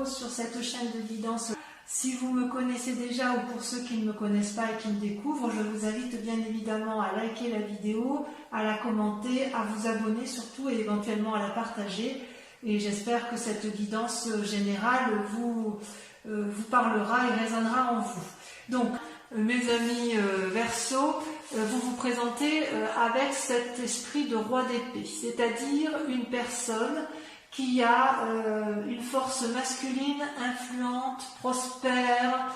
sur cette chaîne de guidance. Si vous me connaissez déjà ou pour ceux qui ne me connaissent pas et qui me découvrent, je vous invite bien évidemment à liker la vidéo, à la commenter, à vous abonner surtout et éventuellement à la partager. Et j'espère que cette guidance générale vous parlera et résonnera en vous. Donc, mes amis Verseau, vous vous présentez avec cet esprit de roi d'épée, c'est-à-dire une personne qui a une force masculine influente, prospère,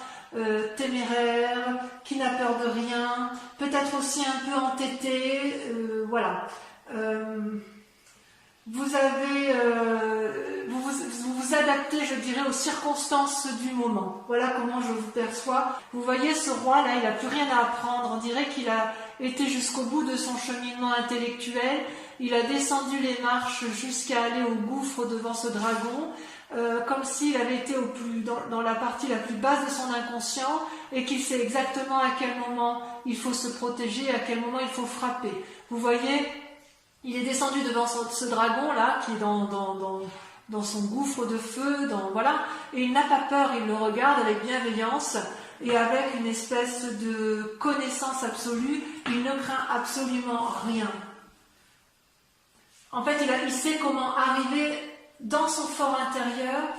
téméraire, qui n'a peur de rien, peut-être aussi un peu entêtée, voilà. Vous vous adaptez, je dirais, aux circonstances du moment. Voilà comment je vous perçois. Vous voyez, ce roi-là, il n'a plus rien à apprendre. On dirait qu'il a été jusqu'au bout de son cheminement intellectuel. Il a descendu les marches jusqu'à aller au gouffre devant ce dragon, comme s'il avait été dans la partie la plus basse de son inconscient et qu'il sait exactement à quel moment il faut se protéger, à quel moment il faut frapper. Vous voyez, il est descendu devant ce dragon-là, qui est dans son gouffre de feu, voilà, et il n'a pas peur, il le regarde avec bienveillance et avec une espèce de connaissance absolue, il ne craint absolument rien. En fait, il sait comment arriver dans son fort intérieur.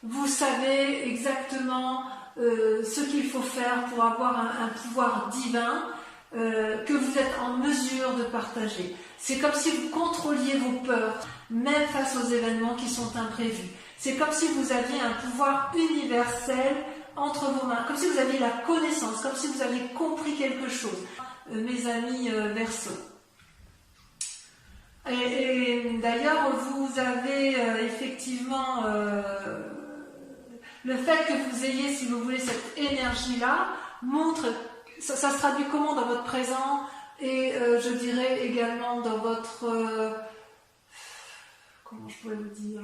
Vous savez exactement ce qu'il faut faire pour avoir un pouvoir divin que vous êtes en mesure de partager. C'est comme si vous contrôliez vos peurs, même face aux événements qui sont imprévus. C'est comme si vous aviez un pouvoir universel entre vos mains, comme si vous aviez la connaissance, comme si vous aviez compris quelque chose. Mes amis Verseau. Et d'ailleurs, vous avez effectivement le fait que vous ayez, si vous voulez, cette énergie-là, montre, ça se traduit comment dans votre présent et je dirais également dans votre, comment je pourrais vous dire,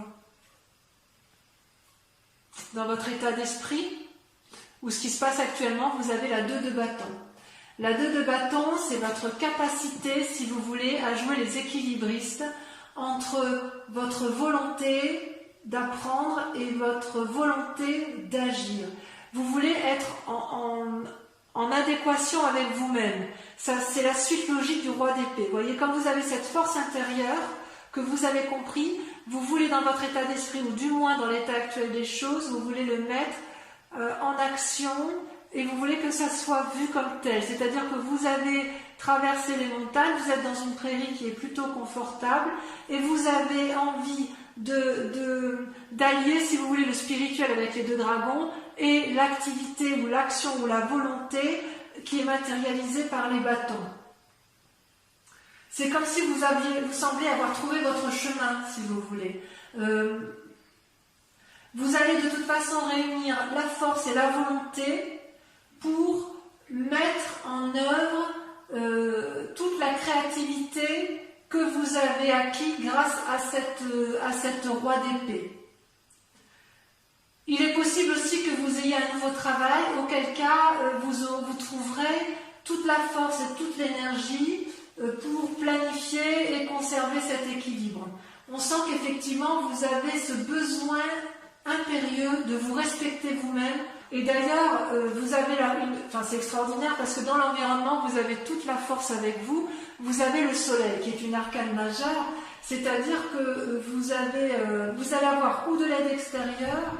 dans votre état d'esprit, ou ce qui se passe actuellement, vous avez la 2 de bâton. La 2 de bâton, c'est votre capacité, si vous voulez, à jouer les équilibristes entre votre volonté d'apprendre et votre volonté d'agir. Vous voulez être en adéquation avec vous-même. Ça, c'est la suite logique du roi d'épée. Vous voyez, quand vous avez cette force intérieure que vous avez compris, vous voulez dans votre état d'esprit, ou du moins dans l'état actuel des choses, vous voulez le mettre en action. Et vous voulez que ça soit vu comme tel, c'est-à-dire que vous avez traversé les montagnes, vous êtes dans une prairie qui est plutôt confortable et vous avez envie d'allier, si vous voulez, le spirituel avec les 2 dragons et l'activité ou l'action ou la volonté qui est matérialisée par les bâtons. C'est comme si vous sembliez avoir trouvé votre chemin, si vous voulez. Vous allez de toute façon réunir la force et la volonté pour mettre en œuvre toute la créativité que vous avez acquis grâce à cette roi d'épée. Il est possible aussi que vous ayez un nouveau travail, auquel cas vous trouverez toute la force et toute l'énergie pour planifier et conserver cet équilibre. On sent qu'effectivement vous avez ce besoin impérieux de vous respecter vous-même. Et d'ailleurs, vous avez c'est extraordinaire parce que dans l'environnement, vous avez toute la force avec vous. Vous avez le soleil qui est une arcane majeure, c'est-à-dire que vous allez avoir ou de l'aide extérieure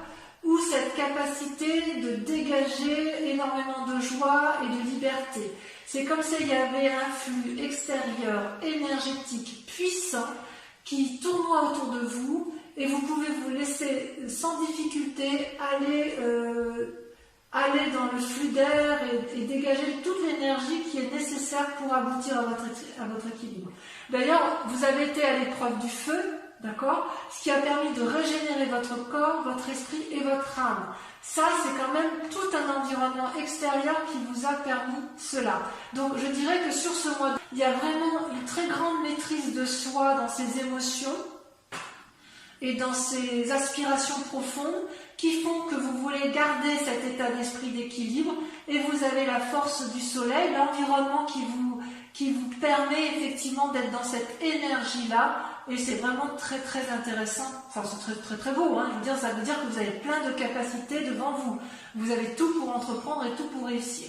ou cette capacité de dégager énormément de joie et de liberté. C'est comme s'il y avait un flux extérieur énergétique puissant qui tournoie autour de vous et vous pouvez vous laisser sans difficulté aller dans le flux d'air et dégager toute l'énergie qui est nécessaire pour aboutir à votre équilibre. D'ailleurs, vous avez été à l'épreuve du feu, d'accord, ce qui a permis de régénérer votre corps, votre esprit et votre âme. Ça, c'est quand même tout un environnement extérieur qui vous a permis cela. Donc, je dirais que sur ce mois, il y a vraiment une très grande maîtrise de soi dans ses émotions et dans ces aspirations profondes qui font que vous voulez garder cet état d'esprit d'équilibre et vous avez la force du soleil, l'environnement qui vous permet effectivement d'être dans cette énergie-là et c'est vraiment très très intéressant, enfin c'est très très très beau, hein. Je veux dire, ça veut dire que vous avez plein de capacités devant vous, vous avez tout pour entreprendre et tout pour réussir.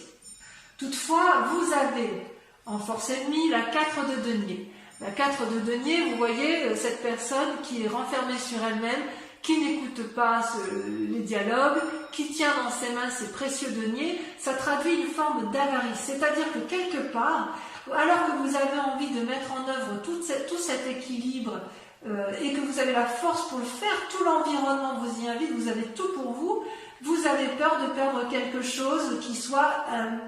Toutefois, vous avez en force ennemie la 4 de denier. La 4 de denier, vous voyez cette personne qui est renfermée sur elle-même, qui n'écoute pas les dialogues, qui tient dans ses mains ses précieux deniers, ça traduit une forme d'avarice. C'est-à-dire que quelque part, alors que vous avez envie de mettre en œuvre tout cet équilibre et que vous avez la force pour le faire, tout l'environnement vous y invite, vous avez tout pour vous, vous avez peur de perdre quelque chose qui soit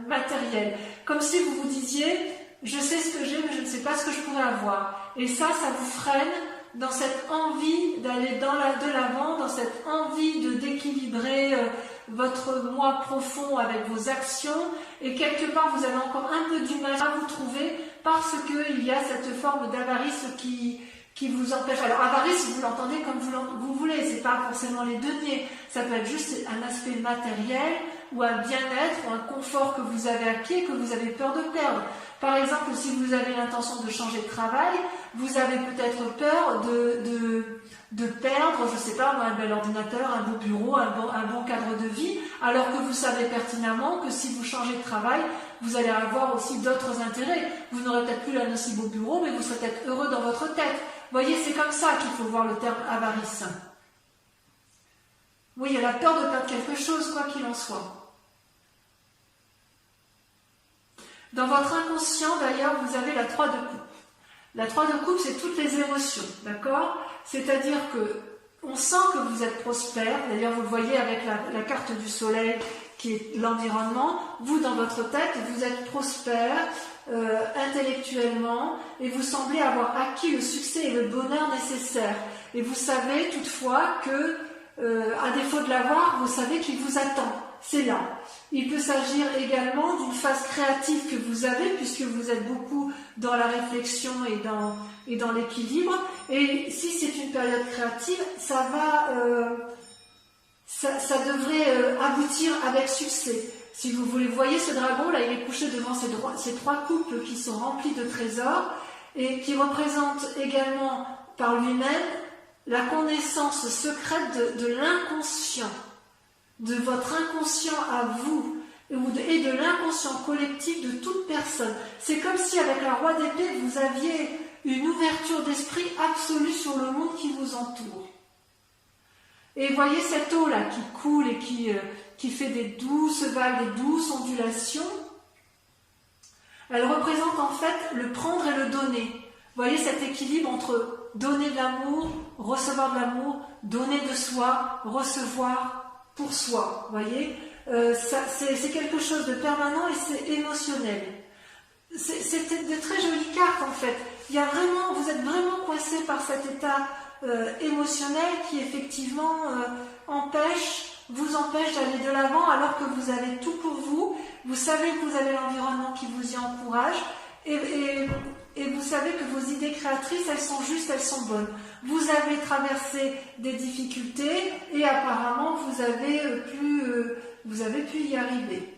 matériel. Comme si vous vous disiez, je sais ce que j'ai, mais je ne sais pas ce que je pourrais avoir. Et ça vous freine dans cette envie d'aller de l'avant, dans cette envie d'équilibrer votre moi profond avec vos actions, et quelque part vous avez encore un peu du mal à vous trouver parce qu'il y a cette forme d'avarice qui vous empêche. Alors avarice, vous l'entendez comme vous voulez, c'est pas forcément les deniers, ça peut être juste un aspect matériel ou un bien-être ou un confort que vous avez acquis et que vous avez peur de perdre. Par exemple, si vous avez l'intention de changer de travail, vous avez peut-être peur de perdre, je ne sais pas, un bel ordinateur, un beau bureau, un bon cadre de vie, alors que vous savez pertinemment que si vous changez de travail, vous allez avoir aussi d'autres intérêts. Vous n'aurez peut-être plus un aussi beau bureau, mais vous serez peut-être heureux dans votre tête. Vous voyez, c'est comme ça qu'il faut voir le terme avarice. Oui, il y a la peur de perdre quelque chose, quoi qu'il en soit. Dans votre inconscient, d'ailleurs, vous avez la 3 de coupe. La 3 de coupe, c'est toutes les émotions, d'accord? C'est-à-dire que on sent que vous êtes prospère. D'ailleurs, vous le voyez avec la carte du soleil qui est l'environnement. Vous, dans votre tête, vous êtes prospère intellectuellement et vous semblez avoir acquis le succès et le bonheur nécessaires. Et vous savez toutefois que, à défaut de l'avoir, vous savez qu'il vous attend. C'est là. Il peut s'agir également d'une phase créative que vous avez, puisque vous êtes beaucoup dans la réflexion et dans l'équilibre. Et si c'est une période créative, ça devrait aboutir avec succès. Si vous voulez, voyez ce dragon, là, il est couché devant ces 3 coupes qui sont remplies de trésors et qui représentent également par lui-même la connaissance secrète de l'inconscient. De votre inconscient à vous et de l'inconscient collectif de toute personne. C'est comme si avec la roi d'épée, vous aviez une ouverture d'esprit absolue sur le monde qui vous entoure. Et voyez cette eau-là qui coule et qui fait des douces vagues, des douces ondulations. Elle représente en fait le prendre et le donner. Voyez cet équilibre entre donner de l'amour, recevoir de l'amour, donner de soi, recevoir pour soi, voyez, c'est quelque chose de permanent et c'est émotionnel. C'est de très jolies cartes en fait. Vous êtes vraiment coincé par cet état émotionnel qui effectivement vous empêche d'aller de l'avant alors que vous avez tout pour vous. Vous savez que vous avez l'environnement qui vous y encourage et vous savez que vos idées créatrices, elles sont justes, elles sont bonnes. Vous avez traversé des difficultés et apparemment vous avez pu y arriver.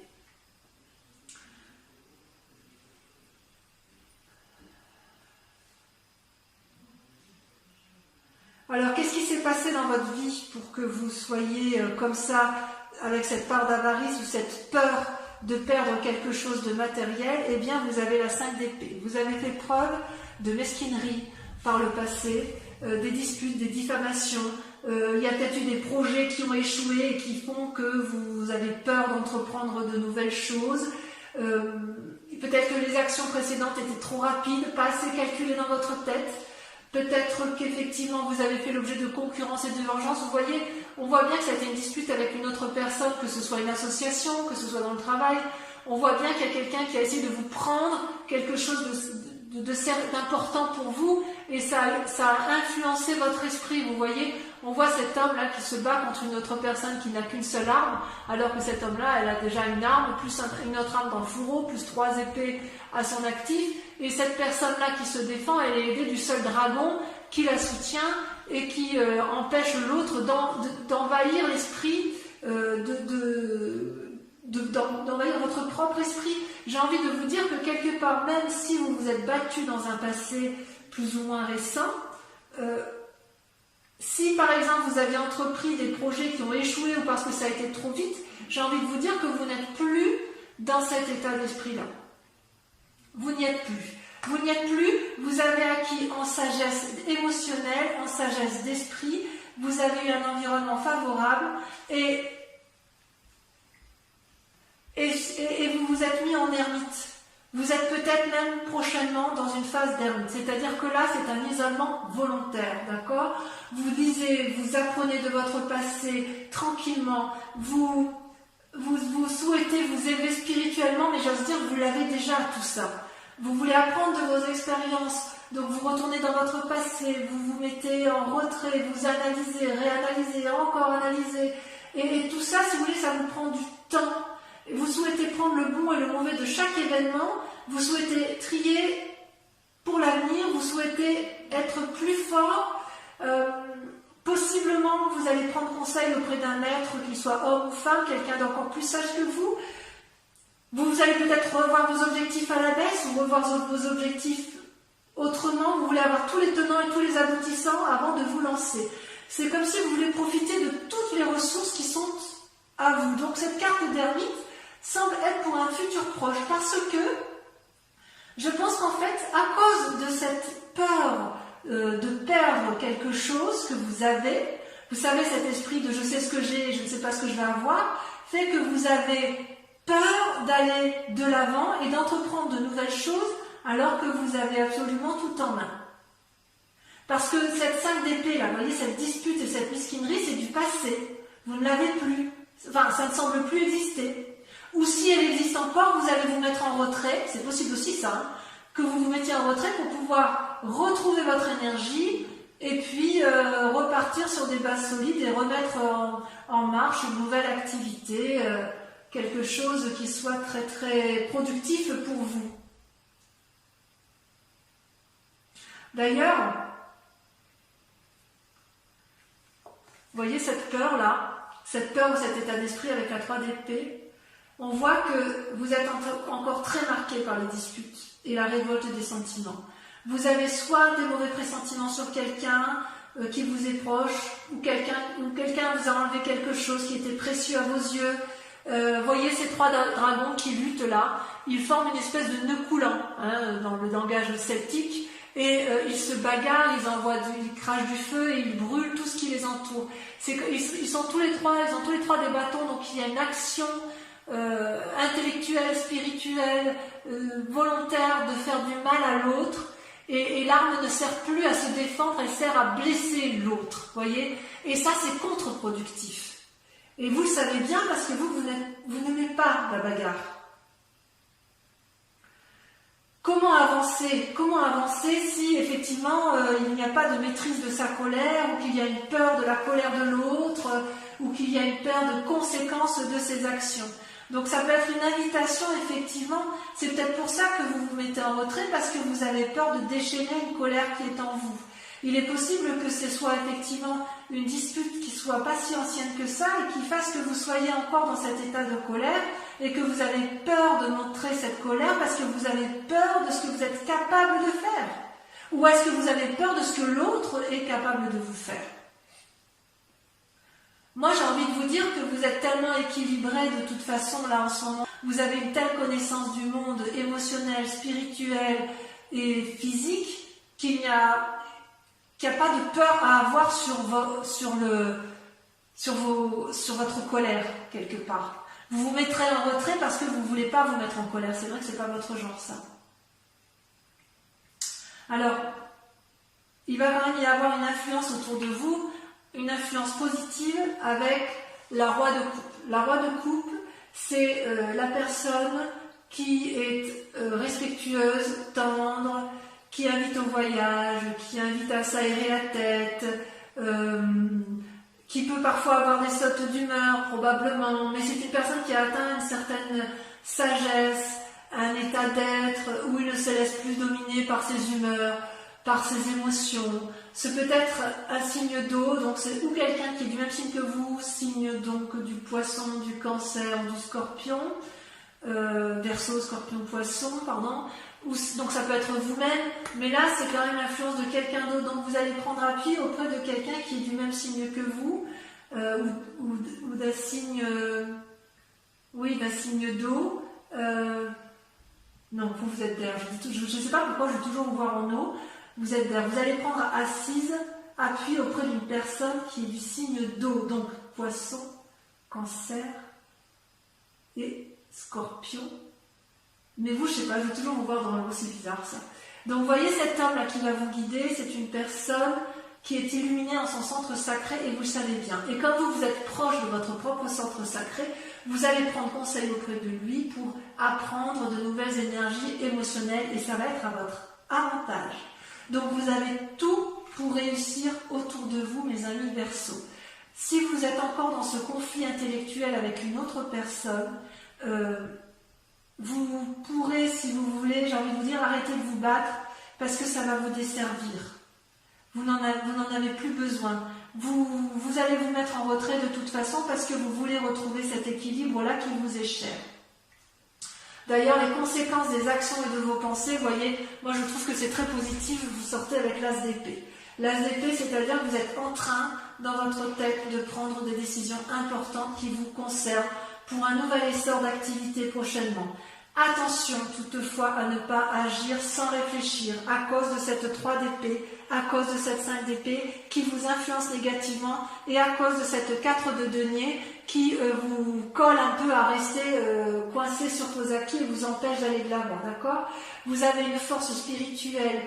Alors, qu'est-ce qui s'est passé dans votre vie pour que vous soyez comme ça, avec cette part d'avarice ou cette peur de perdre quelque chose de matériel? Eh bien, vous avez la 5 d'épée. Vous avez fait preuve de mesquinerie par le passé, des disputes, des diffamations. Il y a peut-être eu des projets qui ont échoué et qui font que vous avez peur d'entreprendre de nouvelles choses. Peut-être que les actions précédentes étaient trop rapides, pas assez calculées dans votre tête. Peut-être qu'effectivement vous avez fait l'objet de concurrence et de vengeance. Vous voyez, on voit bien que ça a été une dispute avec une autre personne, que ce soit une association, que ce soit dans le travail. On voit bien qu'il y a quelqu'un qui a essayé de vous prendre quelque chose d'important pour vous et ça a influencé votre esprit. Vous voyez, on voit cet homme-là qui se bat contre une autre personne qui n'a qu'une seule arme, alors que cet homme-là, elle a déjà une arme, plus une autre arme dans le fourreau, plus 3 épées à son actif. Et cette personne-là qui se défend, elle est aidée du seul dragon qui la soutient et qui empêche l'autre d'envahir l'esprit, d'envahir votre propre esprit. J'ai envie de vous dire que quelque part, même si vous vous êtes battu dans un passé plus ou moins récent, si par exemple vous avez entrepris des projets qui ont échoué ou parce que ça a été trop vite, j'ai envie de vous dire que vous n'êtes plus dans cet état d'esprit-là. Vous n'y êtes plus. Vous n'y êtes plus, vous avez acquis en sagesse émotionnelle, en sagesse d'esprit, vous avez eu un environnement favorable et vous vous êtes mis en ermite. Vous êtes peut-être même prochainement dans une phase d'ermite, c'est-à-dire que là c'est un isolement volontaire, d'accord? Vous lisez, vous apprenez de votre passé tranquillement, vous souhaitez vous élever spirituellement, mais j'ose dire que vous l'avez déjà tout ça. Vous voulez apprendre de vos expériences, donc vous retournez dans votre passé, vous vous mettez en retrait, vous analysez, réanalysez, encore analysez, et tout ça, si vous voulez, ça vous prend du temps. Vous souhaitez prendre le bon et le mauvais de chaque événement, vous souhaitez trier pour l'avenir, vous souhaitez être plus fort, possiblement vous allez prendre conseil auprès d'un maître, qu'il soit homme ou femme, quelqu'un d'encore plus sage que vous. Vous allez peut-être revoir vos objectifs à la baisse ou revoir vos objectifs autrement, vous voulez avoir tous les tenants et tous les aboutissants avant de vous lancer. C'est comme si vous voulez profiter de toutes les ressources qui sont à vous. Donc cette carte d'ermite semble être pour un futur proche parce que je pense qu'en fait, à cause de cette peur de perdre quelque chose que vous avez, vous savez, cet esprit de je sais ce que j'ai et je ne sais pas ce que je vais avoir, fait que vous avez peur d'aller de l'avant et d'entreprendre de nouvelles choses alors que vous avez absolument tout en main. Parce que cette 5 d'épée, là, vous voyez, cette dispute et cette mesquinerie, c'est du passé. Vous ne l'avez plus. Enfin, ça ne semble plus exister. Ou si elle existe encore, vous allez vous mettre en retrait, c'est possible aussi ça, hein, que vous vous mettiez en retrait pour pouvoir retrouver votre énergie et puis repartir sur des bases solides et remettre en marche une nouvelle activité, quelque chose qui soit très très productif pour vous. D'ailleurs, vous voyez cette peur-là, cette peur ou cet état d'esprit avec la 3 d'épée, on voit que vous êtes encore très marqué par les disputes et la révolte des sentiments. Vous avez soit des mauvais pressentiments sur quelqu'un qui vous est proche, ou quelqu'un vous a enlevé quelque chose qui était précieux à vos yeux. Voyez ces 3 dragons qui luttent là, ils forment une espèce de nœud coulant hein, dans le langage celtique, et ils se bagarrent, ils crachent du feu et ils brûlent tout ce qui les entoure. Ils sont tous les trois, ils ont tous les 3 des bâtons, donc il y a une action intellectuelle, spirituelle, volontaire de faire du mal à l'autre, et l'arme ne sert plus à se défendre, elle sert à blesser l'autre, voyez, et ça c'est contre-productif. Et vous le savez bien parce que vous n'aimez pas la bagarre. Comment avancer si effectivement il n'y a pas de maîtrise de sa colère, ou qu'il y a une peur de la colère de l'autre, ou qu'il y a une peur de conséquences de ses actions. Donc ça peut être une invitation, effectivement, c'est peut-être pour ça que vous vous mettez en retrait, parce que vous avez peur de déchaîner une colère qui est en vous. Il est possible que ce soit effectivement une dispute qui soit pas si ancienne que ça et qui fasse que vous soyez encore dans cet état de colère et que vous avez peur de montrer cette colère parce que vous avez peur de ce que vous êtes capable de faire. Ou est-ce que vous avez peur de ce que l'autre est capable de vous faire? Moi, j'ai envie de vous dire que vous êtes tellement équilibré de toute façon là en ce moment. Vous avez une telle connaissance du monde émotionnel, spirituel et physique qu'il n'y a pas de peur à avoir sur votre colère quelque part. Vous vous mettrez en retrait parce que vous ne voulez pas vous mettre en colère. C'est vrai que ce n'est pas votre genre, ça. Alors, il va quand même y avoir une influence autour de vous, une influence positive avec la roi de coupe. La roi de coupe, c'est la personne qui est respectueuse, tendre, qui invite au voyage, qui invite à s'aérer la tête, qui peut parfois avoir des sautes d'humeur, probablement, mais c'est une personne qui a atteint une certaine sagesse, un état d'être où il ne se laisse plus dominer par ses humeurs, par ses émotions. C'est peut-être un signe d'eau, donc c'est ou quelqu'un qui est du même signe que vous, signe donc du poisson, du cancer, du scorpion, Verseau, scorpion, poisson, pardon, donc ça peut être vous-même, mais là c'est quand même l'influence de quelqu'un d'autre, donc vous allez prendre appui auprès de quelqu'un qui est du même signe que vous, ou d'un signe, oui, d'un signe d'eau. Non, vous êtes d'air, je ne sais pas pourquoi je vais toujours vous voir en eau, vous êtes d'air, vous allez prendre assise, appui auprès d'une personne qui est du signe d'eau, donc Poisson, Cancer et Scorpion. Mais vous, je sais pas, je vais toujours vous voir dans l'eau, c'est bizarre ça. Donc vous voyez cet homme là qui va vous guider, c'est une personne qui est illuminée en son centre sacré et vous le savez bien. Et comme vous êtes proche de votre propre centre sacré, vous allez prendre conseil auprès de lui pour apprendre de nouvelles énergies émotionnelles et ça va être à votre avantage. Donc vous avez tout pour réussir autour de vous, mes amis Verseaux. Si vous êtes encore dans ce conflit intellectuel avec une autre personne, vous pourrez, si vous voulez, j'ai envie de vous dire, arrêter de vous battre parce que ça va vous desservir. Vous n'en avez plus besoin. Vous allez vous mettre en retrait de toute façon parce que vous voulez retrouver cet équilibre-là qui vous est cher. D'ailleurs, les conséquences des actions et de vos pensées, vous voyez, moi je trouve que c'est très positif, vous sortez avec l'as d'épée. L'as d'épée, c'est-à-dire que vous êtes en train, dans votre tête, de prendre des décisions importantes qui vous concernent pour un nouvel essor d'activité prochainement. Attention toutefois à ne pas agir sans réfléchir à cause de cette 3 d'épée, à cause de cette 5 d'épée qui vous influence négativement et à cause de cette 4 de denier qui vous colle un peu à rester coincé sur vos acquis et vous empêche d'aller de l'avant, d'accord? Vous avez une force spirituelle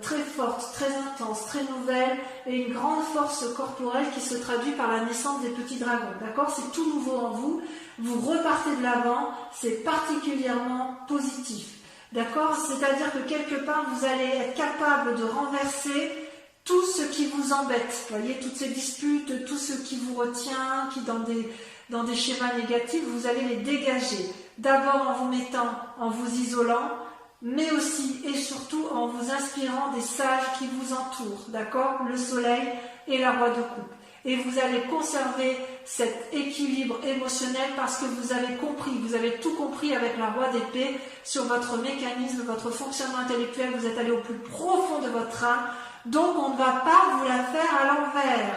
très forte, très intense, très nouvelle et une grande force corporelle qui se traduit par la naissance des petits dragons, d'accord? C'est tout nouveau en vous, vous repartez de l'avant, c'est particulièrement positif, d'accord? C'est-à-dire que quelque part vous allez être capable de renverser tout ce qui vous embête, vous voyez, toutes ces disputes, tout ce qui vous retient, qui dans des schémas négatifs, vous allez les dégager, d'abord en vous mettant, en vous isolant, mais aussi et surtout en vous inspirant des sages qui vous entourent, d'accord? Le soleil et la roi de coupe. Et vous allez conserver cet équilibre émotionnel parce que vous avez compris, vous avez tout compris avec la roi d'épée sur votre mécanisme, votre fonctionnement intellectuel, vous êtes allé au plus profond de votre âme, donc on ne va pas vous la faire à l'envers.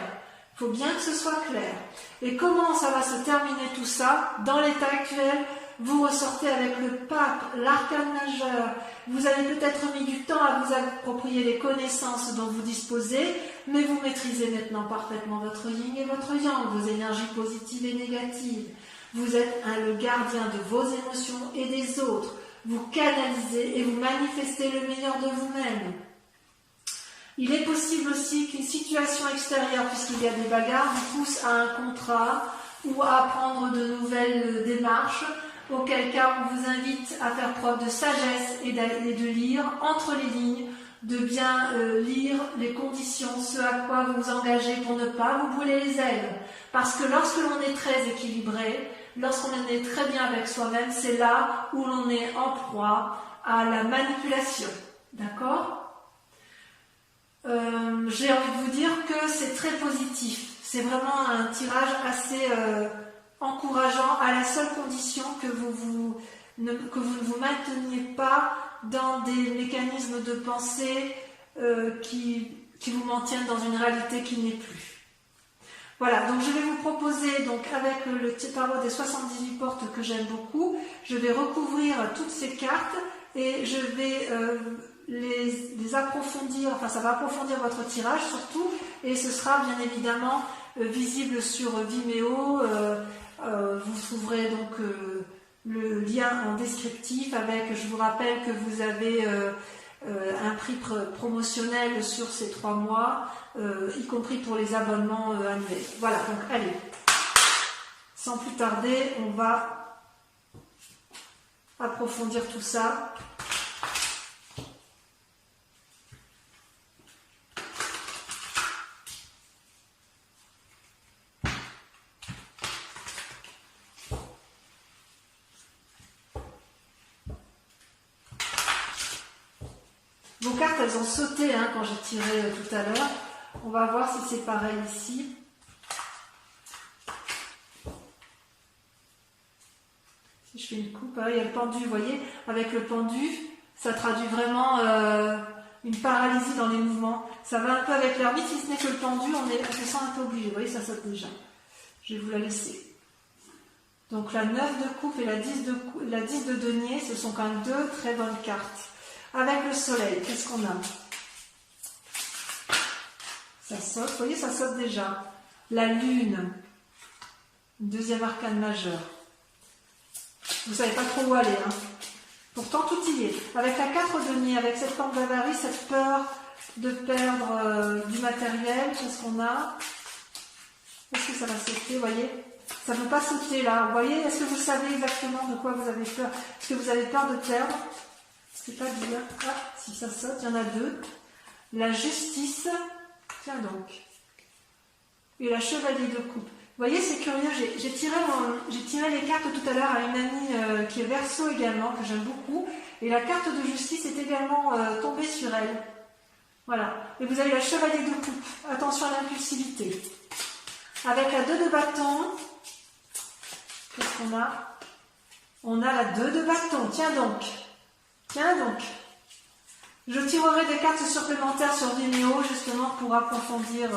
Il faut bien que ce soit clair. Et comment ça va se terminer tout ça? Dans l'état actuel, vous ressortez avec le pape, l'arcane majeur, vous avez peut-être mis du temps à vous approprier les connaissances dont vous disposez, mais vous maîtrisez maintenant parfaitement votre yin et votre yang, vos énergies positives et négatives. Vous êtes le gardien de vos émotions et des autres. Vous canalisez et vous manifestez le meilleur de vous-même. Il est possible aussi qu'une situation extérieure, puisqu'il y a des bagarres, vous pousse à un contrat ou à prendre de nouvelles démarches, auquel cas on vous invite à faire preuve de sagesse et de lire entre les lignes, de bien lire les conditions, ce à quoi vous vous engagez pour ne pas vous brûler les ailes. Parce que lorsque l'on est très équilibré, lorsqu'on est très bien avec soi-même, c'est là où l'on est en proie à la manipulation. D'accord ? J'ai envie de vous dire que c'est très positif. C'est vraiment un tirage assez encourageant à la seule condition que vous ne vous mainteniez pas dans des mécanismes de pensée qui vous maintiennent dans une réalité qui n'est plus. Voilà, donc je vais vous proposer, donc avec le tarot des 78 portes que j'aime beaucoup, je vais recouvrir toutes ces cartes et je vais les approfondir, enfin ça va approfondir votre tirage surtout, et ce sera bien évidemment visible sur Vimeo. Vous trouverez donc le lien en descriptif avec, je vous rappelle que vous avez un prix promotionnel sur ces 3 mois, y compris pour les abonnements annuels. Voilà, donc allez, sans plus tarder, on va approfondir tout ça. Vos cartes, elles ont sauté quand j'ai tiré tout à l'heure. On va voir si c'est pareil ici. Si je fais une coupe, il y a le pendu, vous voyez, avec le pendu, Ça traduit vraiment une paralysie dans les mouvements. Ça va un peu avec l'ermite, si ce n'est que le pendu, on se sent un peu obligé. Vous voyez, ça saute déjà. Je vais vous la laisser. Donc la 9 de coupe et la 10 de denier, ce sont quand même deux très bonnes cartes. Avec le soleil, qu'est-ce qu'on a? Ça saute, vous voyez, ça saute déjà. La lune, deuxième arcane majeur. Vous ne savez pas trop où aller, hein. Pourtant tout y est. Avec la 4 de denier, avec cette forme d'avarie, cette peur de perdre du matériel, qu'est-ce qu'on a? Est-ce que ça va sauter, vous voyez? Ça ne peut pas sauter là, vous voyez? Est-ce que vous savez exactement de quoi vous avez peur? Est-ce que vous avez peur de perdre? C'est pas dire. Ah, si ça saute, il y en a deux. La justice, tiens donc. Et la chevalier de coupe. Vous voyez, c'est curieux, j'ai tiré les cartes tout à l'heure à une amie qui est Verseau également, que j'aime beaucoup. Et la carte de justice est également tombée sur elle. Voilà. Et vous avez la chevalier de coupe. Attention à l'impulsivité. Avec la 2 de bâton, qu'est-ce qu'on a? On a la 2 de bâton. Tiens donc. Tiens donc. Je tirerai des cartes supplémentaires sur Vimeo justement pour approfondir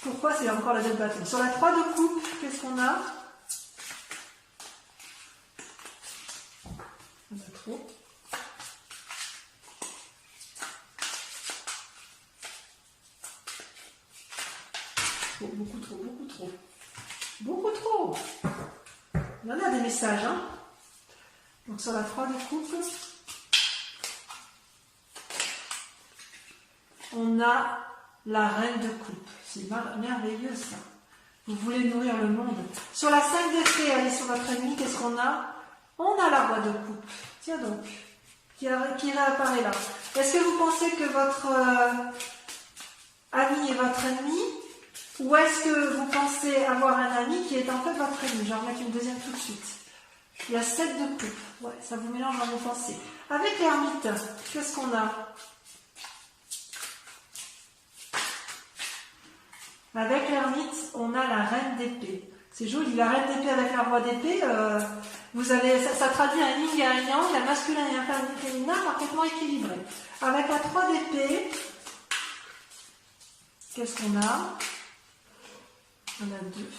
pourquoi c'est encore la 2 de bâton. Sur la 3 de coupe, qu'est-ce qu'on a? On a trop. Beaucoup trop, beaucoup trop. Beaucoup trop. Il y en a des messages, hein. Donc sur la 3 de coupe, on a la reine de coupe. C'est merveilleux ça. Vous voulez nourrir le monde. Sur la 5 d'épée, allez sur votre ennemi, qu'est-ce qu'on a? On a la roi de coupe. Tiens donc, qui réapparaît là. Est-ce que vous pensez que votre ami est votre ennemi? Ou est-ce que vous pensez avoir un ami qui est en fait votre ennemi? Je vais en remettre une deuxième tout de suite. Il y a 7 de coupe. Ouais, ça vous mélange dans vos pensées. Avec l'ermite, qu'est-ce qu'on a? Avec l'ermite, on a la reine d'épée. C'est joli, la reine d'épée avec la roi d'épée. Vous avez, ça traduit un yin et un yang, la masculin et un féminin parfaitement équilibré. Avec la 3 d'épée, qu'est-ce qu'on a? On a 2.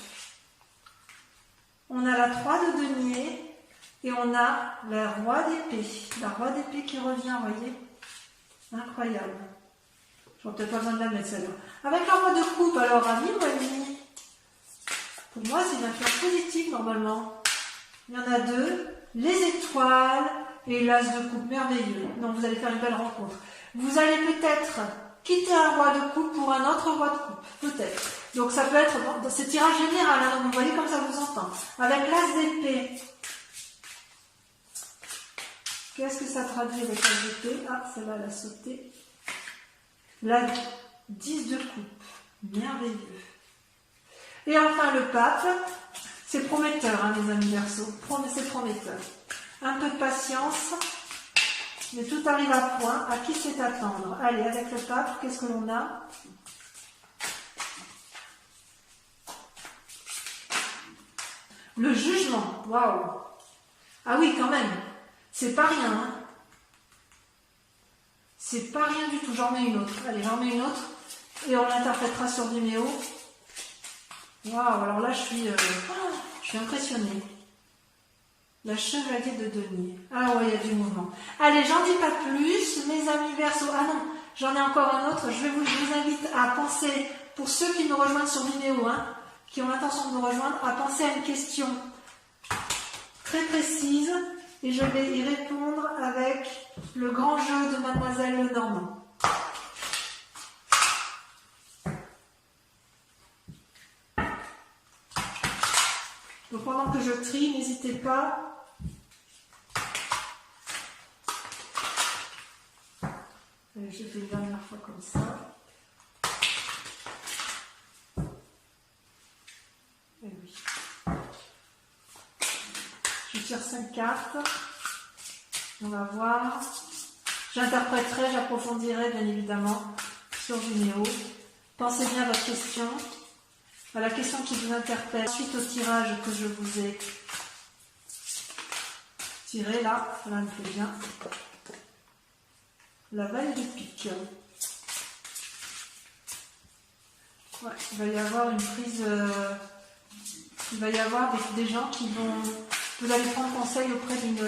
On a la 3 de denier et on a la roi d'épée. La roi d'épée qui revient, vous voyez? Incroyable. Je n'aurai peut-être pas besoin de la mettre celle-là. Avec la roi de coupe, alors ami ou ennemi? Pour moi, c'est une influence positive normalement. Il y en a 2. Les étoiles et l'as de coupe, merveilleux. Donc vous allez faire une belle rencontre. Vous allez peut-être quitter un roi de coupe pour un autre roi de coupe. Peut-être. Donc ça peut être, c'est tirage général, hein, donc vous voyez comme ça vous entend. Avec l'as d'épée. Qu'est-ce que ça traduit avec l'as d'épée? Ah, celle-là, elle a sauté. La 10 de coupe. Merveilleux. Et enfin le pape. C'est prometteur, hein, les amis Verseau. C'est prometteur. Un peu de patience. Mais tout arrive à point. À qui c'est attendre? Allez, avec le pape, qu'est-ce que l'on a? Le jugement. Waouh! Ah oui, quand même. C'est pas rien, hein. C'est pas rien du tout. J'en mets une autre. Allez, j'en mets une autre. Et on l'interprétera sur Vimeo. Waouh, alors là, je suis impressionnée. La chevalier de denier. Ah ouais, il y a du mouvement. Allez, j'en dis pas plus, mes amis Verseau. Ah non, j'en ai encore un autre. Je vous invite à penser, pour ceux qui nous rejoignent sur Vimeo, hein, qui ont l'intention de nous rejoindre, à penser à une question très précise. Et je vais y répondre avec le grand jeu de Mademoiselle Lenormand. Donc pendant que je trie, n'hésitez pas. Allez, je fais une dernière fois comme ça. Et oui. Je tire 5 cartes. On va voir. J'interpréterai, j'approfondirai bien évidemment sur Vimeo. Pensez bien à votre question, à la question qui vous interpelle, suite au tirage que je vous ai tiré là. Cela me fait bien. La Valle de pique. Ouais, il va y avoir une prise... il va y avoir des gens qui vont... Vous allez prendre conseil auprès d'une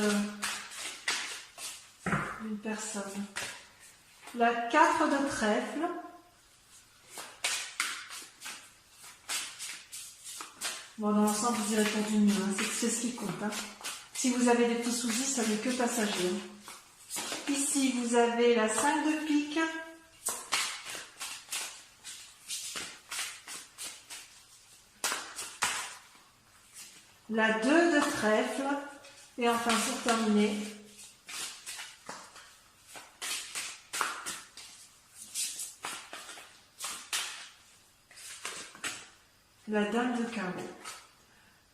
personne. La 4 de trèfle. Bon, dans l'ensemble, vous y répondez mieux, hein. C'est ce qui compte. Hein. Si vous avez des petits soucis, ça n'est que passager. Ici, vous avez la 5 de pique. La 2 de trèfle. Et enfin, pour terminer, la dame de carreau.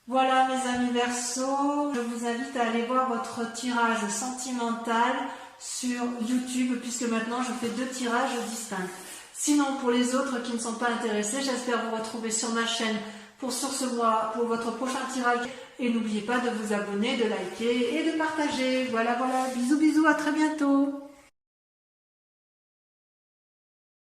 Voilà mes amis Verseau, je vous invite à aller voir votre tirage sentimental sur YouTube puisque maintenant je fais 2 tirages distincts. Sinon pour les autres qui ne sont pas intéressés, j'espère vous retrouver sur ma chaîne pour ce mois, pour votre prochain tirage. Et n'oubliez pas de vous abonner, de liker et de partager. Voilà, bisous, à très bientôt.